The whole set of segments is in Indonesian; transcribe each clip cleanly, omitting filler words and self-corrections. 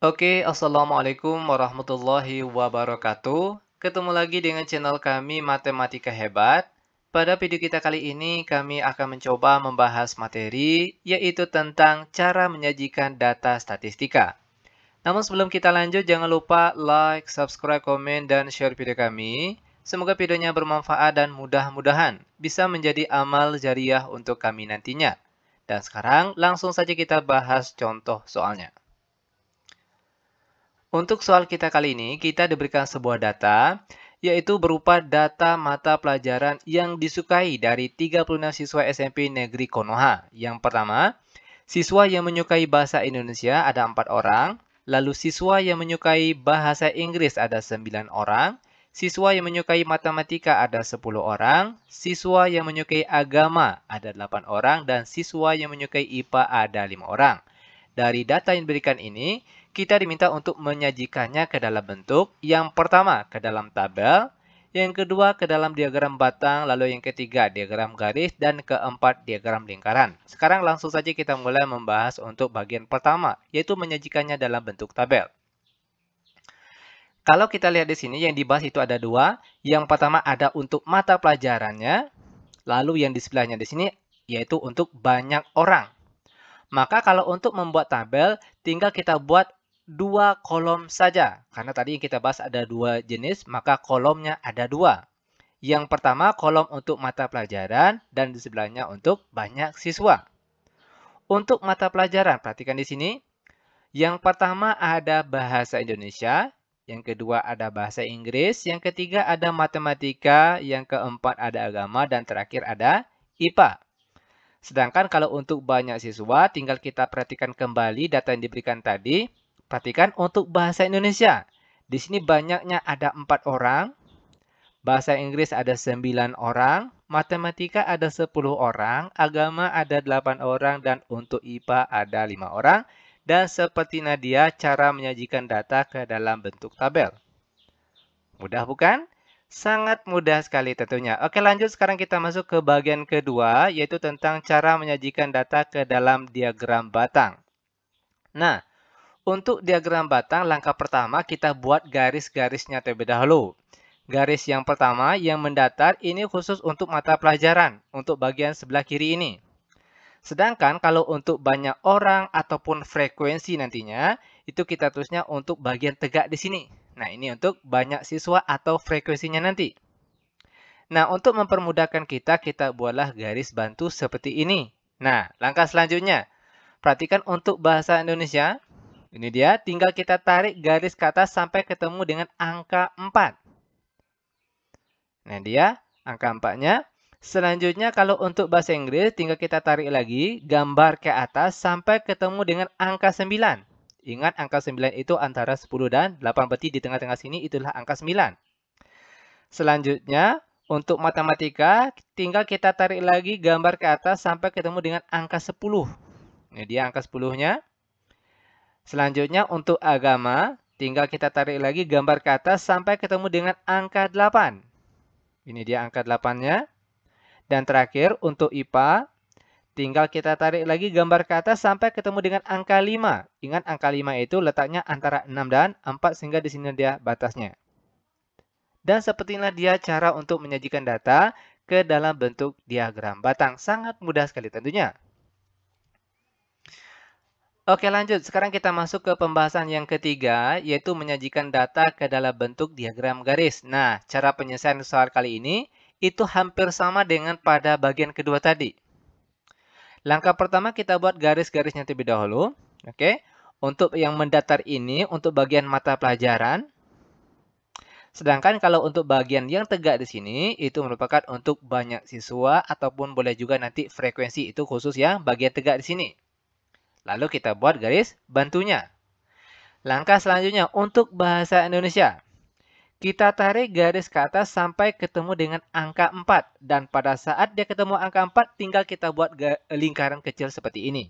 Oke, Assalamualaikum warahmatullahi wabarakatuh. Ketemu lagi dengan channel kami Matematika Hebat. Pada video kita kali ini, kami akan mencoba membahas materi, yaitu tentang cara menyajikan data statistika. Namun sebelum kita lanjut, jangan lupa like, subscribe, komen, dan share video kami. Semoga videonya bermanfaat dan mudah-mudahan bisa menjadi amal jariah untuk kami nantinya. Dan sekarang langsung saja kita bahas contoh soalnya. Untuk soal kita kali ini, kita diberikan sebuah data, yaitu berupa data mata pelajaran yang disukai dari 36 siswa SMP Negeri Konoha. Yang pertama, siswa yang menyukai bahasa Indonesia ada 4 orang, lalu siswa yang menyukai bahasa Inggris ada 9 orang, siswa yang menyukai matematika ada 10 orang, siswa yang menyukai agama ada 8 orang, dan siswa yang menyukai IPA ada 5 orang. Dari data yang diberikan ini, kita diminta untuk menyajikannya ke dalam bentuk yang pertama ke dalam tabel, yang kedua ke dalam diagram batang, lalu yang ketiga diagram garis, dan keempat diagram lingkaran. Sekarang langsung saja kita mulai membahas untuk bagian pertama, yaitu menyajikannya dalam bentuk tabel. Kalau kita lihat di sini yang dibahas itu ada dua. Yang pertama ada untuk mata pelajarannya, lalu yang di sebelahnya di sini yaitu untuk banyak orang. Maka kalau untuk membuat tabel, tinggal kita buat dua kolom saja. Karena tadi yang kita bahas ada dua jenis, maka kolomnya ada dua. Yang pertama kolom untuk mata pelajaran dan di sebelahnya untuk banyak siswa. Untuk mata pelajaran, perhatikan di sini. Yang pertama ada bahasa Indonesia, yang kedua ada bahasa Inggris, yang ketiga ada matematika, yang keempat ada agama, dan terakhir ada IPA. Sedangkan kalau untuk banyak siswa, tinggal kita perhatikan kembali data yang diberikan tadi. Perhatikan untuk bahasa Indonesia. Di sini banyaknya ada 4 orang. Bahasa Inggris ada 9 orang. Matematika ada 10 orang. Agama ada 8 orang. Dan untuk IPA ada 5 orang. Dan seperti Nadia, cara menyajikan data ke dalam bentuk tabel. Mudah bukan? Sangat mudah sekali tentunya. Oke, lanjut sekarang kita masuk ke bagian kedua, yaitu tentang cara menyajikan data ke dalam diagram batang. Nah, untuk diagram batang, langkah pertama kita buat garis-garisnya terlebih dahulu. Garis yang pertama yang mendatar ini khusus untuk mata pelajaran, untuk bagian sebelah kiri ini. Sedangkan kalau untuk banyak orang ataupun frekuensi nantinya, itu kita tulisnya untuk bagian tegak di sini. Nah, ini untuk banyak siswa atau frekuensinya nanti. Nah, untuk mempermudahkan kita buatlah garis bantu seperti ini. Nah, langkah selanjutnya. Perhatikan untuk bahasa Indonesia. Ini dia, tinggal kita tarik garis ke atas sampai ketemu dengan angka 4. Nah, dia angka 4-nya. Selanjutnya, kalau untuk bahasa Inggris, tinggal kita tarik lagi gambar ke atas sampai ketemu dengan angka 9. Ingat, angka 9 itu antara 10 dan 8, berarti di tengah-tengah sini itulah angka 9. Selanjutnya, untuk matematika, tinggal kita tarik lagi gambar ke atas sampai ketemu dengan angka 10. Ini dia angka 10-nya. Selanjutnya, untuk agama, tinggal kita tarik lagi gambar ke atas sampai ketemu dengan angka 8. Ini dia angka 8-nya. Dan terakhir, untuk IPA, tinggal kita tarik lagi gambar ke atas sampai ketemu dengan angka 5. Ingat angka 5 itu letaknya antara 6 dan 4 sehingga di sini dia batasnya. Dan seperti inilah dia cara untuk menyajikan data ke dalam bentuk diagram batang. Sangat mudah sekali tentunya. Oke, lanjut. Sekarang kita masuk ke pembahasan yang ketiga, yaitu menyajikan data ke dalam bentuk diagram garis. Nah, cara penyelesaian soal kali ini itu hampir sama dengan pada bagian kedua tadi. Langkah pertama kita buat garis-garisnya terlebih dahulu. Oke. Untuk yang mendatar ini untuk bagian mata pelajaran. Sedangkan kalau untuk bagian yang tegak di sini itu merupakan untuk banyak siswa ataupun boleh juga nanti frekuensi itu khusus yang bagian tegak di sini. Lalu kita buat garis bantunya. Langkah selanjutnya untuk bahasa Indonesia. Kita tarik garis ke atas sampai ketemu dengan angka 4. Dan pada saat dia ketemu angka 4, tinggal kita buat lingkaran kecil seperti ini.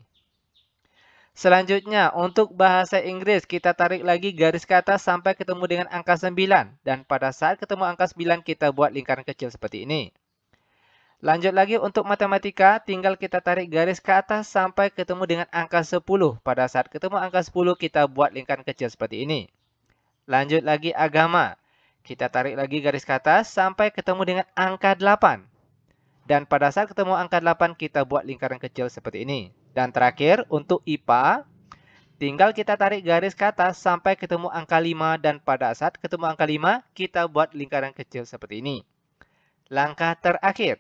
Selanjutnya, untuk bahasa Inggris, kita tarik lagi garis ke atas sampai ketemu dengan angka 9. Dan pada saat ketemu angka 9, kita buat lingkaran kecil seperti ini. Lanjut lagi untuk matematika, tinggal kita tarik garis ke atas sampai ketemu dengan angka 10. Pada saat ketemu angka 10, kita buat lingkaran kecil seperti ini. Lanjut lagi agama. Kita tarik lagi garis ke atas sampai ketemu dengan angka 8. Dan pada saat ketemu angka 8, kita buat lingkaran kecil seperti ini. Dan terakhir, untuk IPA, tinggal kita tarik garis ke atas sampai ketemu angka 5. Dan pada saat ketemu angka 5, kita buat lingkaran kecil seperti ini. Langkah terakhir,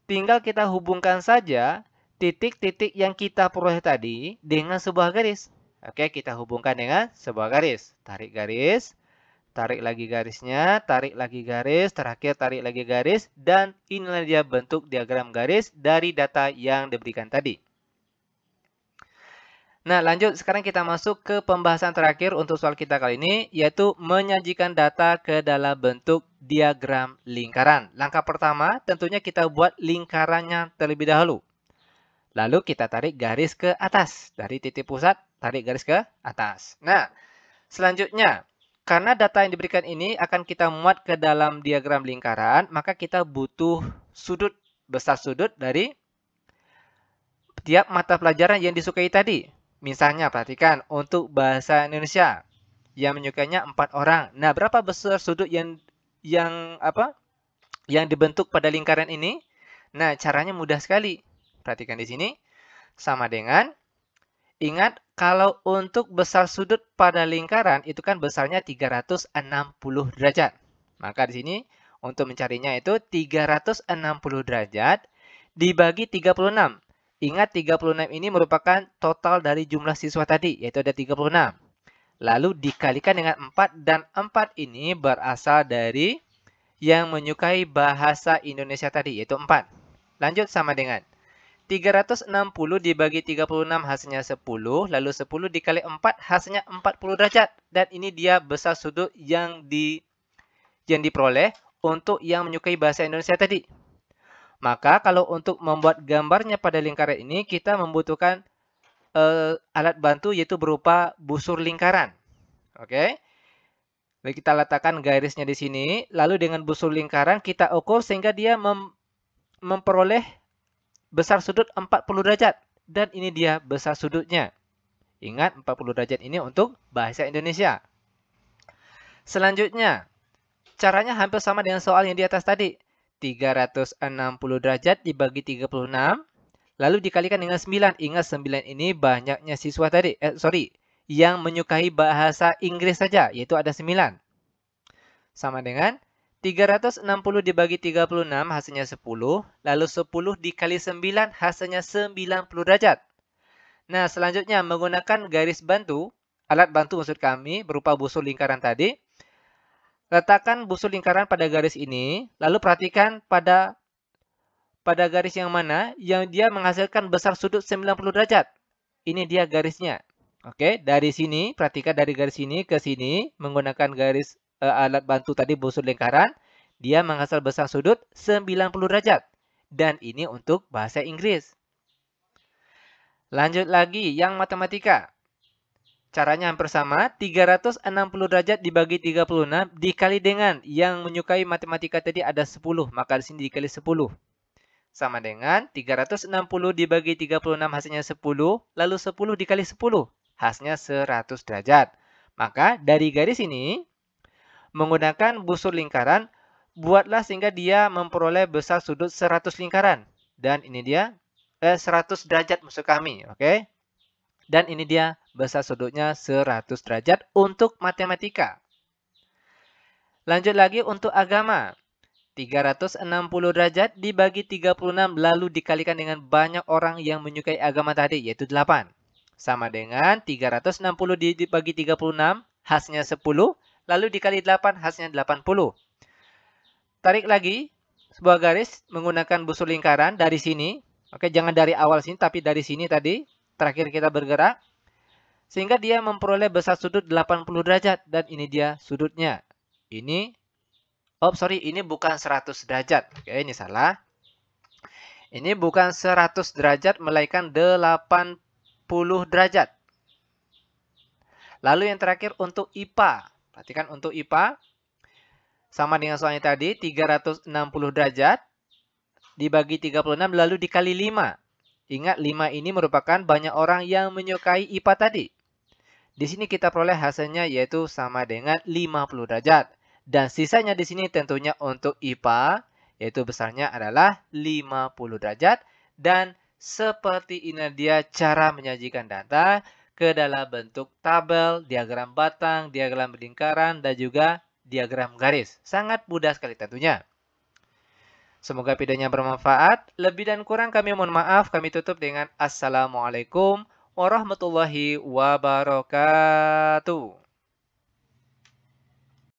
tinggal kita hubungkan saja titik-titik yang kita peroleh tadi dengan sebuah garis. Oke, kita hubungkan dengan sebuah garis. Tarik garis, tarik lagi garisnya, tarik lagi garis, terakhir tarik lagi garis, dan inilah dia bentuk diagram garis dari data yang diberikan tadi. Nah, lanjut sekarang kita masuk ke pembahasan terakhir untuk soal kita kali ini, yaitu menyajikan data ke dalam bentuk diagram lingkaran. Langkah pertama, tentunya kita buat lingkarannya terlebih dahulu. Lalu kita tarik garis ke atas. Dari titik pusat, tarik garis ke atas. Nah, selanjutnya, karena data yang diberikan ini akan kita muat ke dalam diagram lingkaran, maka kita butuh sudut, besar sudut dari tiap mata pelajaran yang disukai tadi. Misalnya, perhatikan untuk bahasa Indonesia yang menyukainya 4 orang. Nah, berapa besar sudut yang dibentuk pada lingkaran ini? Nah, caranya mudah sekali. Perhatikan di sini. Sama dengan, ingat kalau untuk besar sudut pada lingkaran itu kan besarnya 360 derajat. Maka di sini untuk mencarinya itu 360 derajat dibagi 36. Ingat 36 ini merupakan total dari jumlah siswa tadi, yaitu ada 36. Lalu dikalikan dengan 4, dan 4 ini berasal dari yang menyukai bahasa Indonesia tadi, yaitu 4. Lanjut sama dengan 360 dibagi 36 hasilnya 10, lalu 10 dikali 4 hasilnya 40 derajat. Dan ini dia besar sudut yang diperoleh untuk yang menyukai bahasa Indonesia tadi. Maka kalau untuk membuat gambarnya pada lingkaran ini, kita membutuhkan alat bantu yaitu berupa busur lingkaran. Oke. Lalu kita letakkan garisnya di sini. Lalu dengan busur lingkaran kita ukur sehingga dia memperoleh besar sudut 40 derajat. Dan ini dia besar sudutnya. Ingat 40 derajat ini untuk bahasa Indonesia. Selanjutnya, caranya hampir sama dengan soal yang di atas tadi. 360 derajat dibagi 36, lalu dikalikan dengan 9. Ingat 9 ini banyaknya siswa tadi, yang menyukai bahasa Inggris saja, yaitu ada 9. Sama dengan 360 dibagi 36 hasilnya 10, lalu 10 dikali 9 hasilnya 90 derajat. Nah, selanjutnya menggunakan garis bantu, alat bantu maksud kami, berupa busur lingkaran tadi. Letakkan busur lingkaran pada garis ini, lalu perhatikan pada garis yang mana yang dia menghasilkan besar sudut 90 derajat. Ini dia garisnya. Oke, dari sini, perhatikan dari garis ini ke sini, menggunakan garis alat bantu tadi busur lingkaran, dia menghasilkan besar sudut 90 derajat. Dan ini untuk bahasa Inggris. Lanjut lagi, yang matematika. Caranya hampir sama, 360 derajat dibagi 36 dikali dengan yang menyukai matematika tadi ada 10, maka di sini dikali 10. Sama dengan 360 dibagi 36 hasilnya 10, lalu 10 dikali 10, hasilnya 100 derajat. Maka dari garis ini, menggunakan busur lingkaran, buatlah sehingga dia memperoleh besar sudut 100 lingkaran. Dan ini dia 100 derajat maksud kami, oke? Dan ini dia besar sudutnya 100 derajat untuk matematika. Lanjut lagi untuk agama. 360 derajat dibagi 36 lalu dikalikan dengan banyak orang yang menyukai agama tadi, yaitu 8. Sama dengan 360 dibagi 36, hasilnya 10, lalu dikali 8, hasilnya 80. Tarik lagi sebuah garis menggunakan busur lingkaran dari sini. Oke, jangan dari awal sini, tapi dari sini tadi. Terakhir kita bergerak. Sehingga dia memperoleh besar sudut 80 derajat. Dan ini dia sudutnya. Ini bukan 100 derajat. Oke, ini salah. Ini bukan 100 derajat, melainkan 80 derajat. Lalu yang terakhir untuk IPA. Perhatikan untuk IPA. Sama dengan soalnya tadi, 360 derajat. dibagi 36 lalu dikali 5. Ingat 5 ini merupakan banyak orang yang menyukai IPA tadi. Di sini kita peroleh hasilnya yaitu sama dengan 50 derajat. Dan sisanya di sini tentunya untuk IPA, yaitu besarnya adalah 50 derajat. Dan seperti ini dia cara menyajikan data ke dalam bentuk tabel, diagram batang, diagram lingkaran, dan juga diagram garis. Sangat mudah sekali tentunya. Semoga videonya bermanfaat. Lebih dan kurang kami mohon maaf. Kami tutup dengan Assalamualaikum warahmatullahi wabarakatuh.